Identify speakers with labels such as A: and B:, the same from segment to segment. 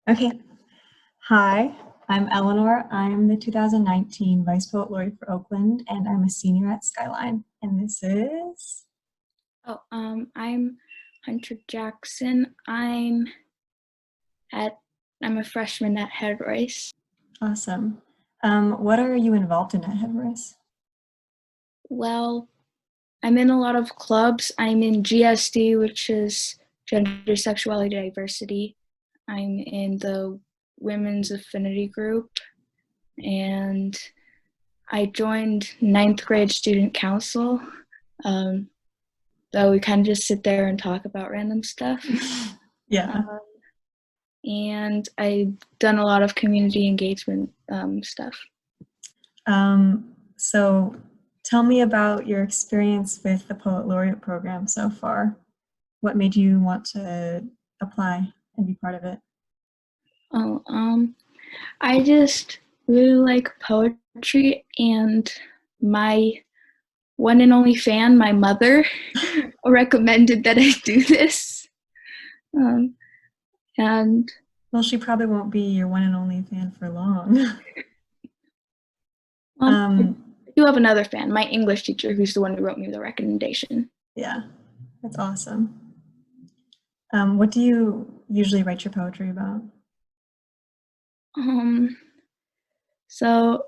A: Okay. Hi, I'm Eleanor. I'm the 2019 Vice Poet Laureate for Oakland, and I'm a senior at Skyline. And this is...
B: I'm Hunter Jackson. I'm a freshman at Head Rice.
A: Awesome. What are you involved in at Head Rice?
B: Well, I'm in a lot of clubs. I'm in GSD, which is Gender Sexuality Diversity. I'm in the Women's Affinity Group, and I joined 9th grade student council. So we kind of just sit there and talk about random stuff.
A: Yeah.
B: And I've done a lot of community engagement stuff.
A: So tell me about your experience with the Poet Laureate program so far. What made you want to apply and be part of it?
B: I just really like poetry, and my one and only fan, my mother, recommended that I do this. And
A: well, she probably won't be your one and only fan for long.
B: I do have another fan, my English teacher, who's the one who wrote me the recommendation.
A: Yeah, that's awesome. What do you usually write your poetry about?
B: So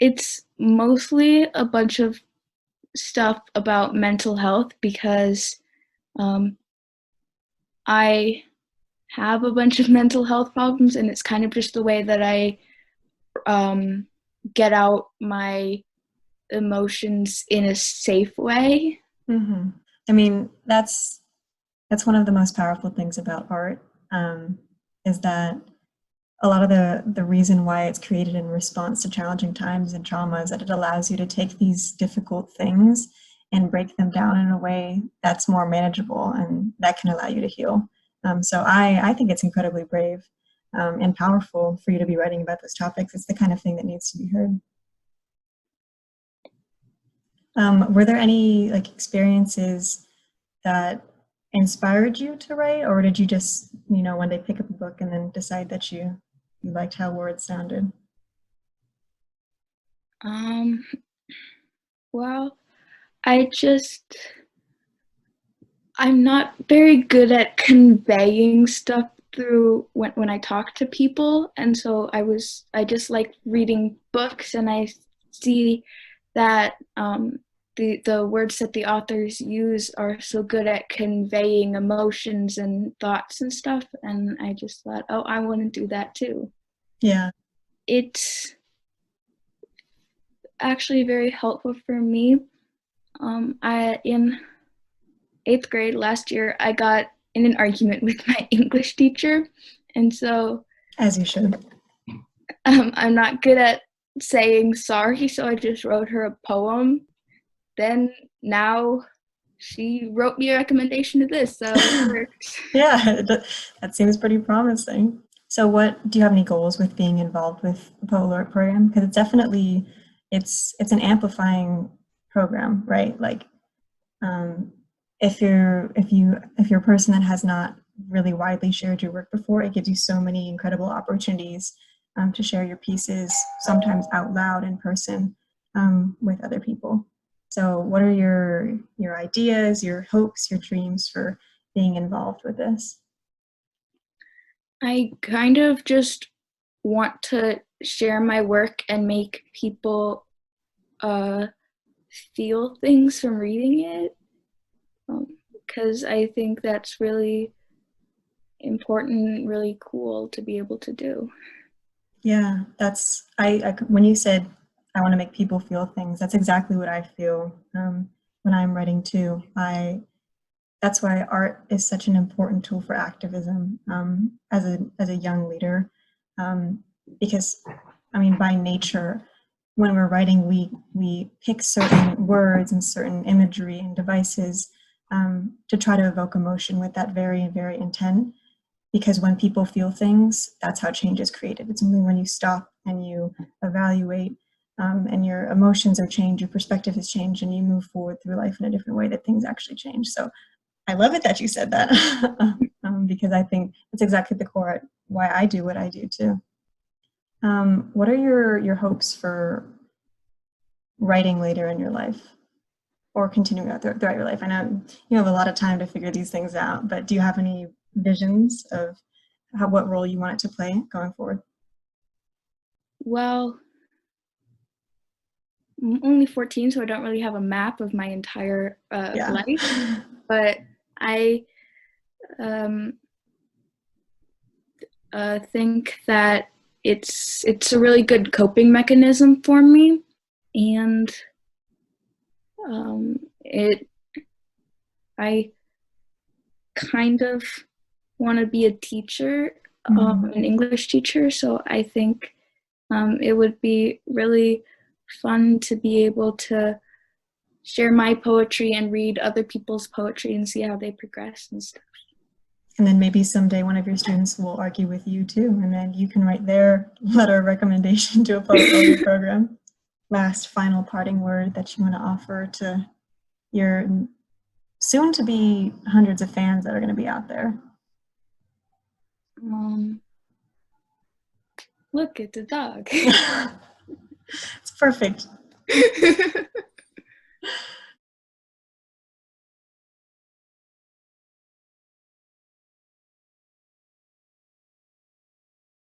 B: it's mostly a bunch of stuff about mental health because I have a bunch of mental health problems, and it's kind of just the way that I get out my emotions in a safe way.
A: Mm-hmm. I mean, that's one of the most powerful things about art, is that a lot of the reason why it's created in response to challenging times and trauma is that it allows you to take these difficult things and break them down in a way that's more manageable and that can allow you to heal. So I think it's incredibly brave and powerful for you to be writing about those topics. It's the kind of thing that needs to be heard. Were there any experiences that inspired you to write, or did you just one day pick up a book and then decide that you liked how words sounded?
B: Well, I'm not very good at conveying stuff through when I talk to people, and so I just like reading books, and I see that the words that the authors use are so good at conveying emotions and thoughts and stuff, and I just thought, oh, I want to do that too.
A: Yeah.
B: It's actually very helpful for me. In 8th grade last year, I got in an argument with my English teacher, and so
A: as you should.
B: I'm not good at saying sorry, so I just wrote her a poem. Then now she wrote me a recommendation to this, so it works.
A: Yeah, that seems pretty promising. So what do you have any goals with being involved with the Poet Laureate program? Because it's definitely it's an amplifying program, right? Like if you're a person that has not really widely shared your work before, it gives you so many incredible opportunities to share your pieces, sometimes out loud in person, with other people. So what are your ideas, your hopes, your dreams for being involved with this?
B: I kind of just want to share my work and make people feel things from reading it, because I think that's really important, really cool to be able to do.
A: Yeah, that's when you said I want to make people feel things, that's exactly what I feel when I'm writing too. That's why art is such an important tool for activism as a young leader, because I mean, by nature, when we're writing, we pick certain words and certain imagery and devices to try to evoke emotion with that very, very intent. Because when people feel things, that's how change is created. It's only when you stop and you evaluate and your emotions are changed, your perspective has changed, and you move forward through life in a different way that things actually change. So I love it that you said that because I think it's exactly the core why I do what I do too. What are your hopes for writing later in your life or continuing throughout your life? I know you have a lot of time to figure these things out, but do you have any visions of what role you want it to play going forward?
B: Well, I'm only 14, so I don't really have a map of my entire life. But I think that it's a really good coping mechanism for me, and I kind of want to be a teacher, an English teacher. So I think it would be really fun to be able to share my poetry and read other people's poetry and see how they progress and stuff.
A: And then maybe someday one of your students will argue with you too, and then you can write their letter of recommendation to a poetry program. Last final parting word that you want to offer to your soon to be hundreds of fans that are going to be out there.
B: Look, it's a dog.
A: It's perfect.